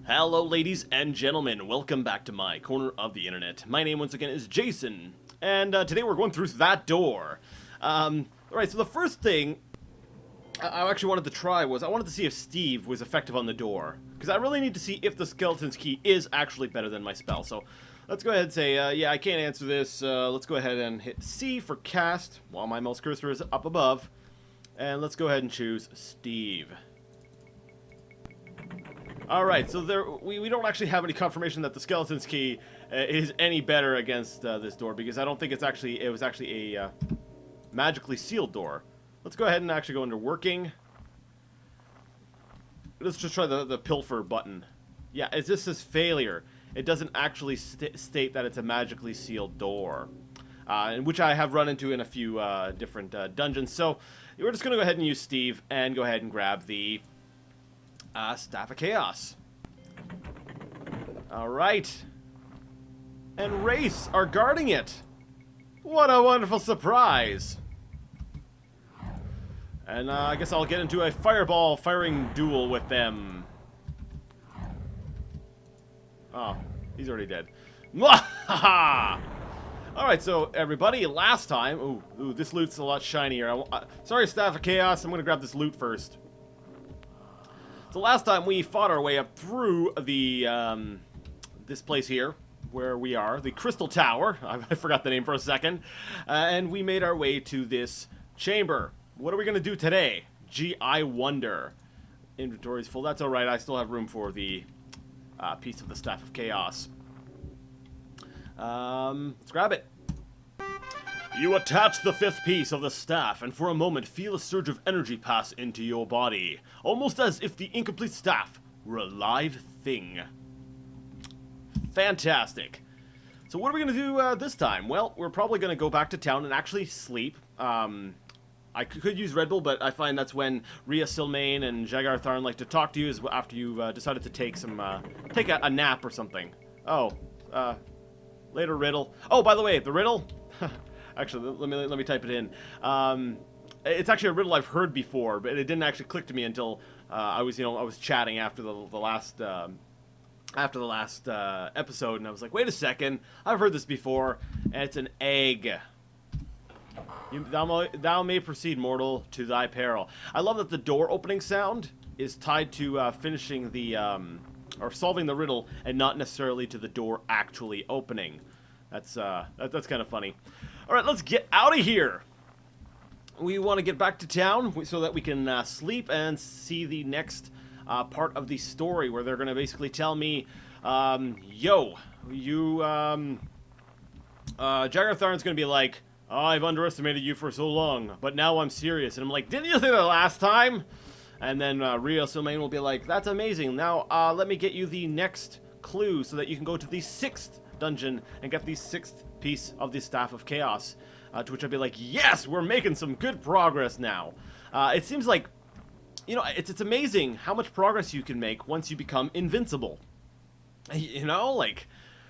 Hello ladies and gentlemen, welcome back to my corner of the internet. My name once again is Jason, and today we're going through that door. Alright, so the first thing I actually wanted to try was, I wanted to see if Steve was effective on the door. Because I really need to see if the skeleton's key is actually better than my spell. So let's go ahead and say, yeah, I can't answer this. Let's go ahead and hit C for cast, while my mouse cursor is up above. And let's go ahead and choose Steve. Alright, so we don't actually have any confirmation that the skeleton's key is any better against this door, because I don't think it was actually a magically sealed door. Let's go ahead and actually go into working. Let's just try the pilfer button. Yeah, this says failure. It doesn't actually state that it's a magically sealed door, which I have run into in a few different dungeons. So we're just going to go ahead and use Steve and go ahead and grab the Staff of Chaos. Alright. And Wraiths are guarding it. What a wonderful surprise. And I guess I'll get into a fireball firing duel with them. Oh, he's already dead. Mwahaha! Alright, so everybody, last time... Ooh, this loot's a lot shinier. Sorry, Staff of Chaos, I'm gonna grab this loot first. So last time we fought our way up through the, this place here, where we are, the Crystal Tower. I forgot the name for a second. And we made our way to this chamber. What are we going to do today? Gee, I wonder. Inventory's full. That's alright, I still have room for the piece of the Staff of Chaos. Let's grab it. You attach the fifth piece of the staff, and for a moment feel a surge of energy pass into your body, almost as if the incomplete staff were a live thing. Fantastic. So what are we going to do this time? Well, we're probably going to go back to town and actually sleep. I could use Red Bull, but I find that's when Rhea Silmain and Jagar Tharn like to talk to you, is after you've decided to take a nap or something. Oh, later riddle. Oh, by the way, the riddle... Actually, let me type it in. It's actually a riddle I've heard before, but it didn't actually click to me until I was chatting after the last episode, and I was like, wait a second, I've heard this before, and it's an egg. Thou may proceed, mortal, to thy peril. I love that the door opening sound is tied to finishing the or solving the riddle, and not necessarily to the door actually opening. That's kind of funny. Alright, let's get out of here. We want to get back to town so that we can sleep and see the next part of the story, where they're going to basically tell me, yo, you, Jagar Tharn's going to be like, oh, I've underestimated you for so long, but now I'm serious. And I'm like, didn't you say that last time? And then Rhea Silmain will be like, that's amazing. Now, let me get you the next clue so that you can go to the 6th dungeon and get the 6th piece of the Staff of Chaos. To which I'd be like, yes, we're making some good progress now. It seems like, it's amazing how much progress you can make once you become invincible. Like,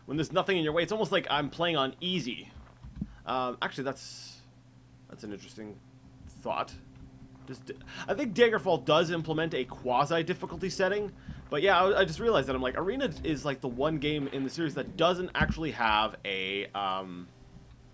when there's nothing in your way, it's almost like I'm playing on easy. Actually, that's an interesting thought. I think Daggerfall does implement a quasi-difficulty setting, but yeah, I just realized that I'm like, Arena is like the one game in the series that doesn't actually have a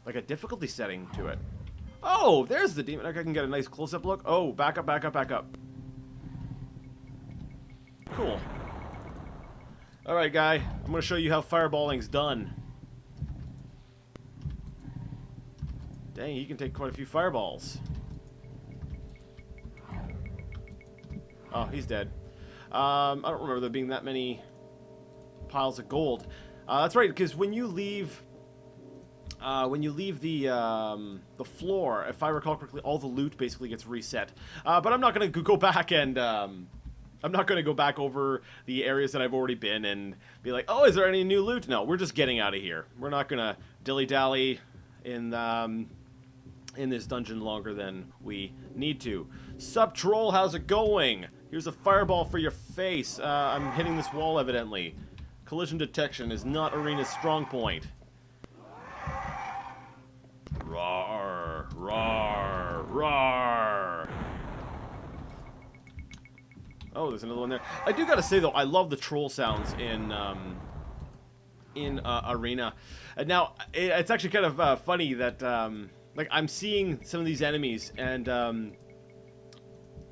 like a difficulty setting to it. Oh, there's the demon. I can get a nice close-up look. Oh, back up, back up, back up. Cool. All right, guy, I'm gonna show you how fireballing's done. Dang, he can take quite a few fireballs. Oh, he's dead. I don't remember there being that many piles of gold. That's right, because when you leave the floor, if I recall correctly, all the loot basically gets reset. But I'm not gonna go back and I'm not gonna go back over the areas that I've already been and be like, oh, is there any new loot? No, we're just getting out of here. We're not gonna dilly-dally in this dungeon longer than we need to. Sup, troll? How's it going? Here's a fireball for your face. I'm hitting this wall, evidently. Collision detection is not Arena's strong point. Roar, roar, roar. Oh, there's another one there. I do gotta say though, I love the troll sounds in Arena. And now it's actually kind of funny that like I'm seeing some of these enemies, and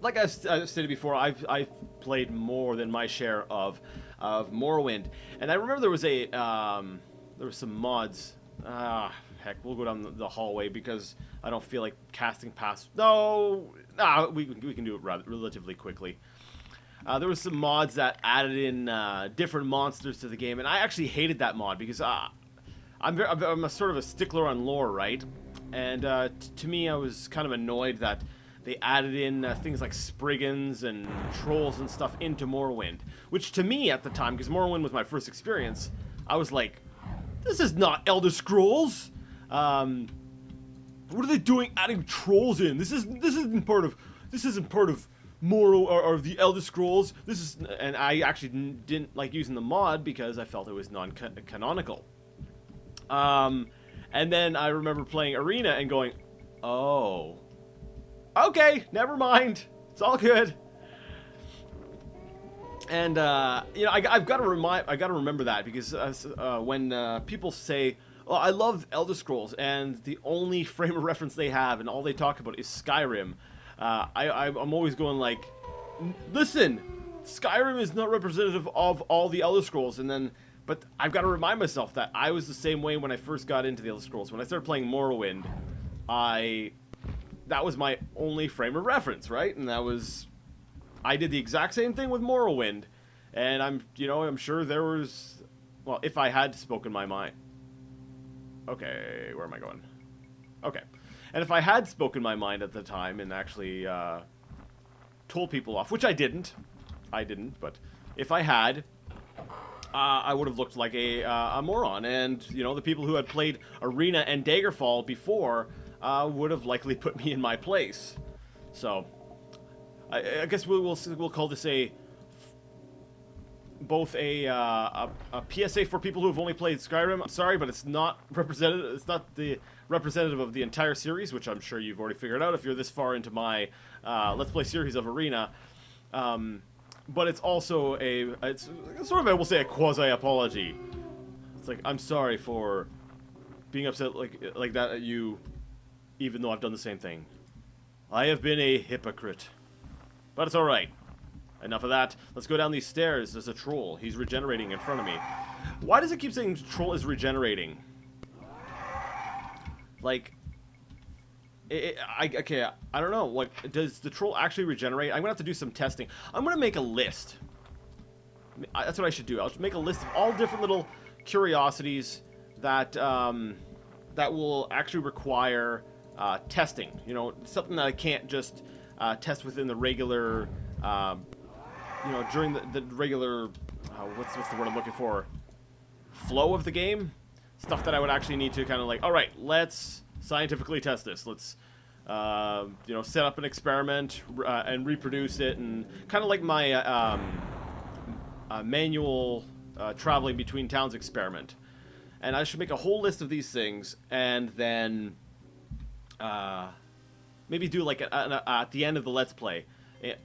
like I stated before, I've played more than my share of Morrowind, and I remember there was some mods. Heck, we'll go down the hallway because I don't feel like casting past. No, we can do it relatively quickly. There was some mods that added in different monsters to the game, and I actually hated that mod because I'm a sort of a stickler on lore, right? And to me, I was kind of annoyed that they added in things like Spriggans and trolls and stuff into Morrowind, which to me at the time, because Morrowind was my first experience, I was like, this is not Elder Scrolls. What are they doing adding trolls in? This isn't part of Morrow or the Elder Scrolls. And I actually didn't like using the mod because I felt it was non-canonical. And then I remember playing Arena and going, oh, okay, never mind, it's all good. And you know, I've got to remember that because when people say, "Oh, I love Elder Scrolls," and the only frame of reference they have and all they talk about is Skyrim, I'm always going like, listen, Skyrim is not representative of all the Elder Scrolls. But I've got to remind myself that I was the same way when I first got into the Elder Scrolls. When I started playing Morrowind, that was my only frame of reference, right? And I did the exact same thing with Morrowind, and I'm sure there was, well, if I had spoken my mind. Okay, where am I going? Okay, and if I had spoken my mind at the time and actually told people off, which I didn't, but if I had, I would have looked like a moron, and the people who had played Arena and Daggerfall before would have likely put me in my place. So I guess we'll call this both a PSA for people who have only played Skyrim. I'm sorry, but it's not representative. It's not the representative of the entire series, which I'm sure you've already figured out if you're this far into my Let's Play series of Arena. But it's also it's sort of, I will say, a quasi-apology. It's like, I'm sorry for being upset like that at you, even though I've done the same thing. I have been a hypocrite. But it's alright. Enough of that. Let's go down these stairs. There's a troll. He's regenerating in front of me. Why does it keep saying troll is regenerating? Like, okay, I don't know. What does the troll actually regenerate? I'm gonna have to do some testing. I'm gonna make a list. That's what I should do. I'll make a list of all different little curiosities that that will actually require testing. Something that I can't just test within the regular, during the regular, what's the word I'm looking for? Flow of the game. Stuff that I would actually need to kind of like, all right, let's scientifically test this. Let's, set up an experiment and reproduce it, and kind of like my manual traveling between towns experiment. And I should make a whole list of these things, and then maybe do like at the end of the Let's Play,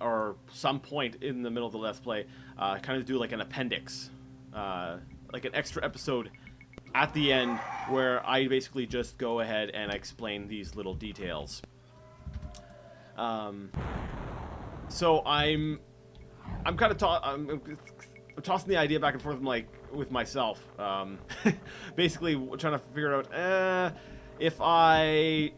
or some point in the middle of the Let's Play, kind of do like an appendix, like an extra episode at the end where I basically just go ahead and explain these little details. So I'm kind of I'm tossing the idea back and forth with myself. Basically trying to figure out if I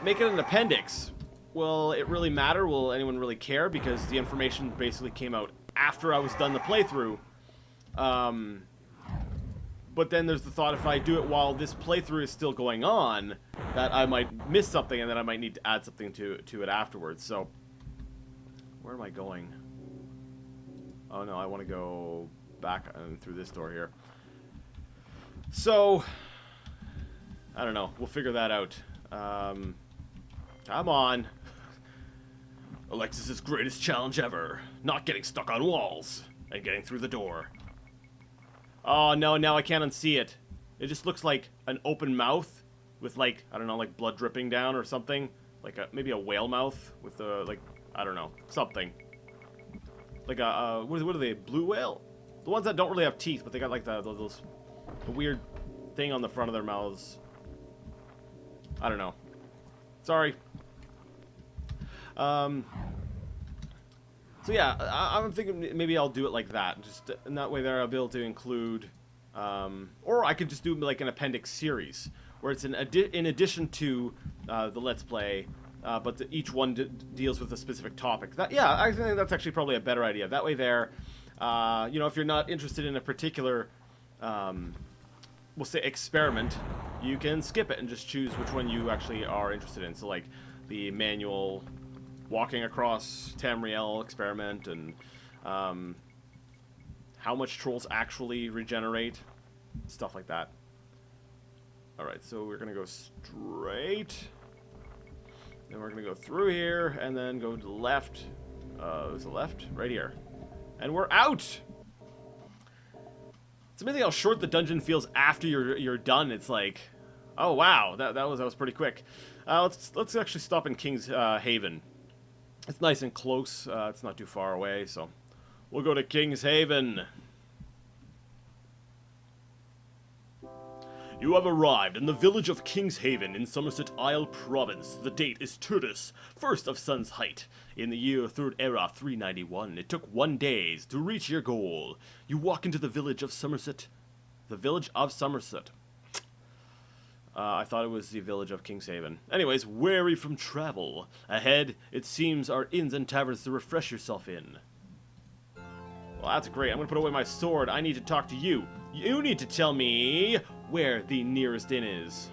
make it an appendix, will it really matter? Will anyone really care? Because the information basically came out after I was done the playthrough. But then there's the thought, if I do it while this playthrough is still going on, that I might miss something, and then I might need to add something to it afterwards. So, where am I going? Oh no, I want to go back through this door here. So, I don't know. We'll figure that out. Come on. Alexis's greatest challenge ever. Not getting stuck on walls and getting through the door. Oh no, now I can't unsee it. It just looks like an open mouth with I don't know, like blood dripping down or something. Like maybe a whale mouth with I don't know, something. like a what are they? Blue whale? The ones that don't really have teeth, but they got like the weird thing on the front of their mouths. I don't know. Sorry. So yeah, I'm thinking maybe I'll do it like that. Just in that way there I'll be able to include, or I could just do like an appendix series where it's in addition to the Let's Play, but each one deals with a specific topic. Yeah, I think that's actually probably a better idea. That way there, you know, if you're not interested in a particular, we'll say experiment, you can skip it and just choose which one you actually are interested in. So like the manual walking across Tamriel experiment, and how much trolls actually regenerate, stuff like that. Alright, so we're gonna go straight, then we're gonna go through here, and then go to the left. There's a left? Right here. And we're out! It's amazing how short the dungeon feels after you're done. It's like, oh wow, that was pretty quick. Let's actually stop in King's Haven. It's nice and close. It's not too far away, so we'll go to King's Haven. You have arrived in the village of King's Haven in Somerset Isle Province. The date is Tutus, first of Sun's height. In the year Third Era 391, it took 1 day to reach your goal. You walk into the village of Somerset. The village of Somerset. I thought it was the village of King's Haven. Anyways, wary from travel. Ahead, it seems, are inns and taverns to refresh yourself in. Well, that's great. I'm going to put away my sword. I need to talk to you. You need to tell me where the nearest inn is.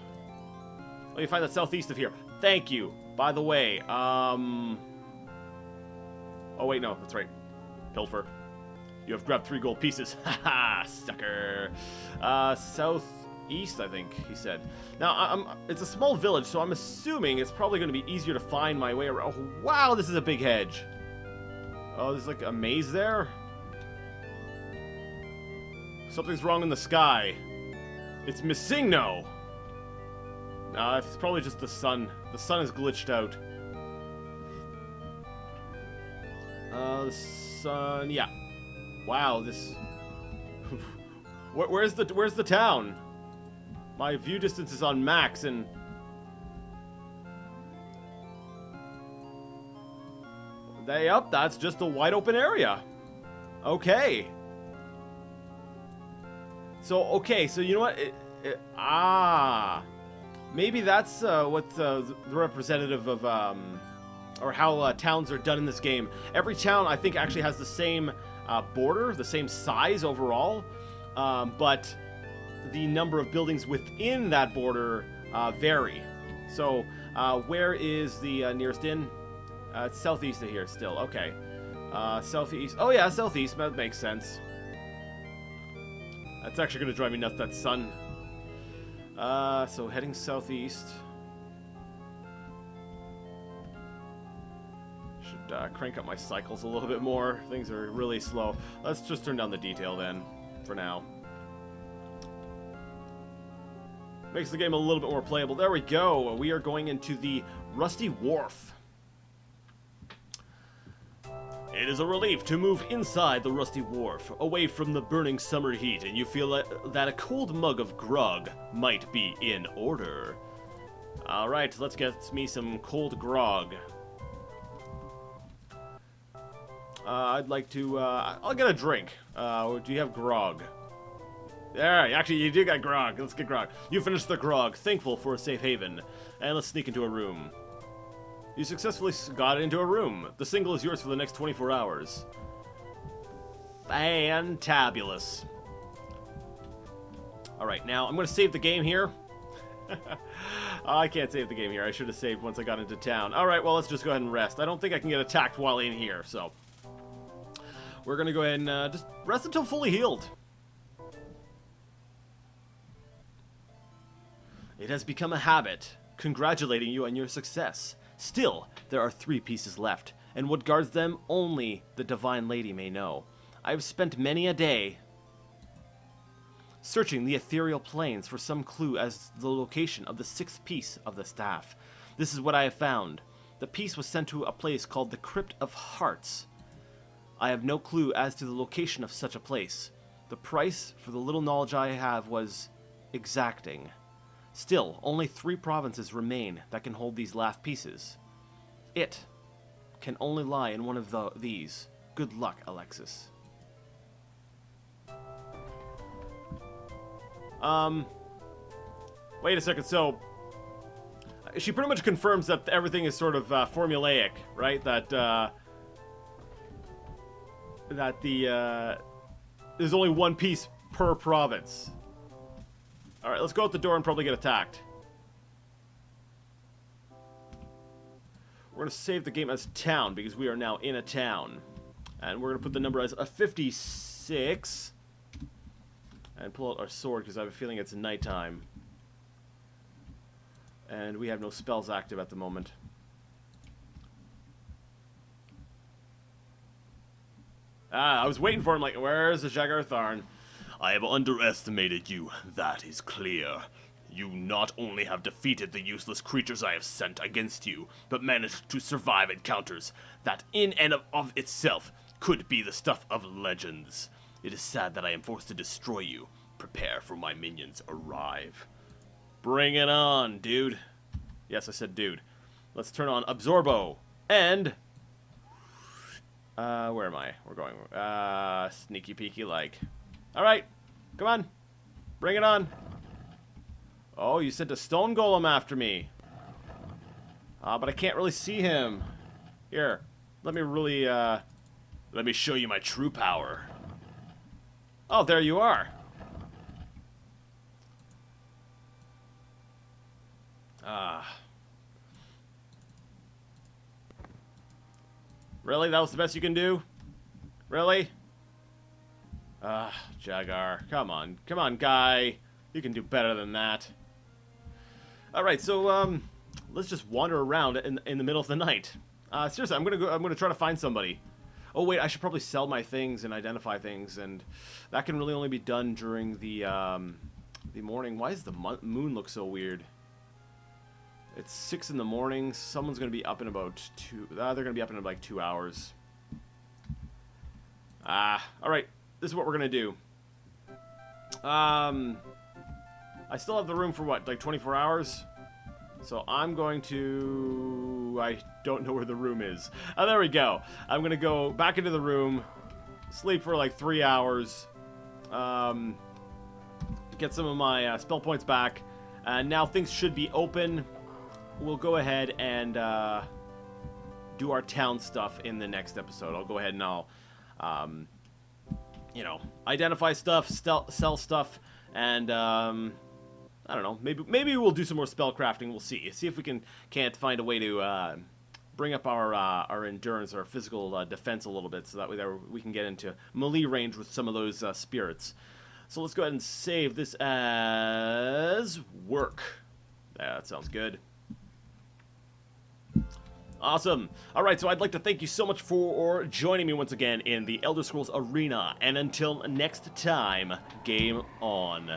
Oh, you find that southeast of here. Thank you. By the way, oh, wait, no. That's right. Pilfer. You have grabbed 3 gold pieces. Haha, sucker. Southeast, I think he said. Now, it's a small village, so I'm assuming it's probably going to be easier to find my way around. Oh, wow, this is a big hedge. Oh, there's like a maze there. Something's wrong in the sky. It's missing, no. It's probably just the sun. The sun is glitched out. The sun, yeah. Wow, this. Where's the town? My view distance is on max, and that's just a wide open area. Okay. So you know what? Maybe that's what the representative of, or how towns are done in this game. Every town, I think, actually has the same border, the same size overall, but the number of buildings within that border vary. So, where is the nearest inn? It's southeast of here still. Okay. Southeast. Oh yeah, southeast. That makes sense. That's actually going to drive me nuts, that sun. So heading southeast. Should crank up my cycles a little bit more. Things are really slow. Let's just turn down the detail then, for now. Makes the game a little bit more playable. There we go. We are going into the Rusty Wharf. It is a relief to move inside the Rusty Wharf, away from the burning summer heat, and you feel that a cold mug of grog might be in order. Alright, let's get me some cold grog. I'd like to, I'll get a drink. Do you have grog? There, actually, you do got grog. Let's get grog. You finished the grog, thankful for a safe haven. And let's sneak into a room. You successfully got into a room. The single is yours for the next 24 hours. Fantabulous. Alright, now I'm going to save the game here. I can't save the game here. I should have saved once I got into town. Alright, well, let's just go ahead and rest. I don't think I can get attacked while in here, so we're going to go ahead and just rest until fully healed. It has become a habit, congratulating you on your success. Still, there are 3 pieces left, and what guards them only the Divine Lady may know. I have spent many a day searching the ethereal planes for some clue as to the location of the 6th piece of the staff. This is what I have found. The piece was sent to a place called the Crypt of Hearts. I have no clue as to the location of such a place. The price for the little knowledge I have was exacting. Still, only 3 provinces remain that can hold these lath pieces. It can only lie in one of these. Good luck, Alexis. Wait a second, so... She pretty much confirms that everything is sort of formulaic, right? That there's only 1 piece per province. Alright, let's go out the door and probably get attacked. We're going to save the game as town, because we are now in a town. And we're going to put the number as a 56. And pull out our sword, because I have a feeling it's nighttime. And we have no spells active at the moment. I was waiting for him, like, where's the Jagar Tharn? I have underestimated you, that is clear. You not only have defeated the useless creatures I have sent against you, but managed to survive encounters that in and of itself could be the stuff of legends. It is sad that I am forced to destroy you. Prepare for my minions arrive. Bring it on, dude. Yes, I said dude. Let's turn on Absorbo. And... where am I? We're going... sneaky peeky like. Alright. Come on. Bring it on. Oh, you sent a stone golem after me. But I can't really see him. Here. Let me really, Let me show you my true power. Oh, there you are. Really? That was the best you can do? Really? Jagar. Come on. Come on, guy. You can do better than that. Alright, so, let's just wander around in the middle of the night. Seriously, I'm gonna try to find somebody. Oh, wait, I should probably sell my things and identify things, and that can really only be done during the morning. Why does the moon look so weird? It's 6 in the morning. Someone's gonna be up in about 2... they're gonna be up in like 2 hours. Alright. This is what we're gonna do. I still have the room for what, like 24 hours? So I'm going to... I don't know where the room is. Oh, there we go. I'm gonna go back into the room, sleep for like 3 hours, get some of my spell points back, and now things should be open. We'll go ahead and do our town stuff in the next episode. I'll go ahead and I'll, you know, identify stuff, sell stuff, and I don't know. Maybe we'll do some more spell crafting. We'll see. See if we can't find a way to bring up our endurance, our physical defense a little bit, so that way we can get into melee range with some of those spirits. So let's go ahead and save this as work. Yeah, that sounds good. Awesome. Alright, so I'd like to thank you so much for joining me once again in the Elder Scrolls Arena. And until next time, game on.